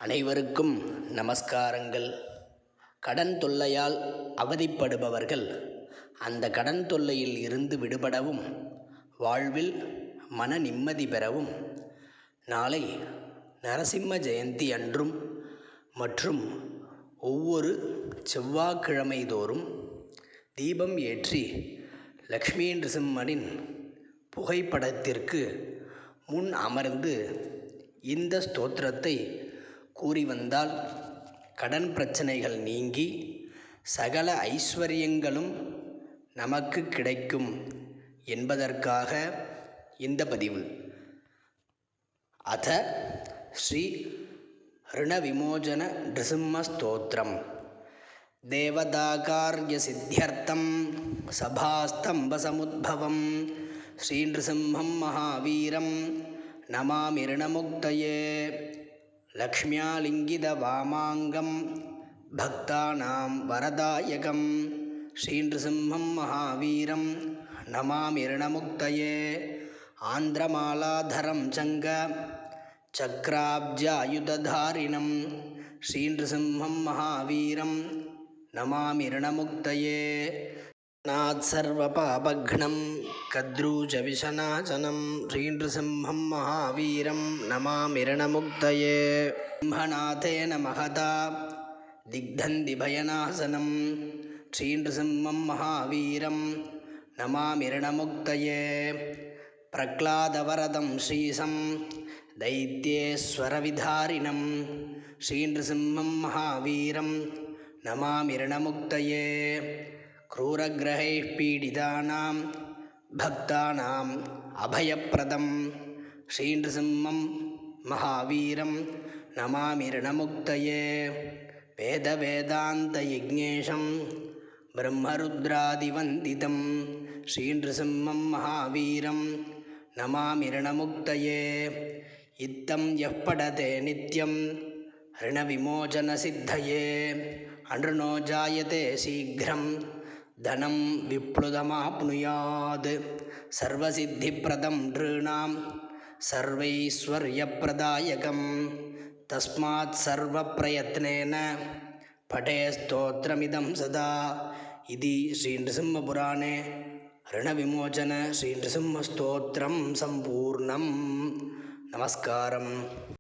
அனைவருக்கும் நமஸ்காரங்கள். கடன் தொல்லையால் அவதிப்படுபவர்கள் அந்த கடன் தொல்லையில் இருந்து விடுபடவும் வாழ்வில் மன நிம்மதி பெறவும் நாளை நரசிம்ம ஜெயந்தி அன்றும் மற்றும் ஒவ்வொரு செவ்வாய்க்கிழமை தோறும் தீபம் ஏற்றி லக்ஷ்மி நரசிம்மனின் புகைப்படத்திற்கு முன் அமர்ந்து இந்த ஸ்தோத்திரத்தை கூறி வந்தால் கடன் பிரச்சனைகள் நீங்கி சகல ஐஸ்வர்யங்களும் நமக்கு கிடைக்கும் என்பதற்காக இந்த பதிவு. அத ஸ்ரீ ऋणविमोचन नृसिंह स्तोत्रम देवताकार्य सिद्ध्यर्थम सभास्तंभ समुद्भवम श्री नृसिंहं महावीरम नमामि ऋणमुक्तये लक्ष्म्यालिंगित वामांगम भक्तानां वरदायकं श्री नृसिंहं महावीरम नमामि ऋणमुक्तये आंध्रमालाधरं चंग चक्राब्जायुधधारिणं श्री नृसिंहं महावीरं नमामि ऋणमुक्तये नात्सर्वपापघ्नं कद्रूजविशनाशनं श्री नृसिंहं महावीरं नमामि ऋणमुक्तये सिंहनाथेन महता दिग्धन्दिभयनाशनं श्री नृसिंहं महावीरं नमामि ऋणमुक्तये प्रह्लादवरदं श्रीशं दैत्येश्वरविधारिणं श्री नृसिंहं महावीरं नमामि ऋणमुक्तये क्रूरग्रहैः पीडितानां भक्तानाम् अभयप्रदं श्री नृसिंहं महावीरं नमामि ऋणमुक्तये वेदवेदान्तयज्ञेशं ब्रह्मरुद्रादिवन्दितं श्री नृसिंहं महावीरं नमामि ऋणमुक्तये इत्थं यः पठते नित्यं ऋणविमोचनसिद्धये अनृणो जायते शीघ्रं धनं विप्लुतमाप्नुयात् सर्वसिद्धिप्रदं नृणां सर्वैश्वर्यप्रदायकं तस्मात् सर्वप्रयत्नेन पठे स्तोत्रमिदं सदा इति श्री नृसिंहपुराणे ऋणविमोचन श्री नृसिंहस्तोत्रं सम्पूर्णम्. नमस्कारम्.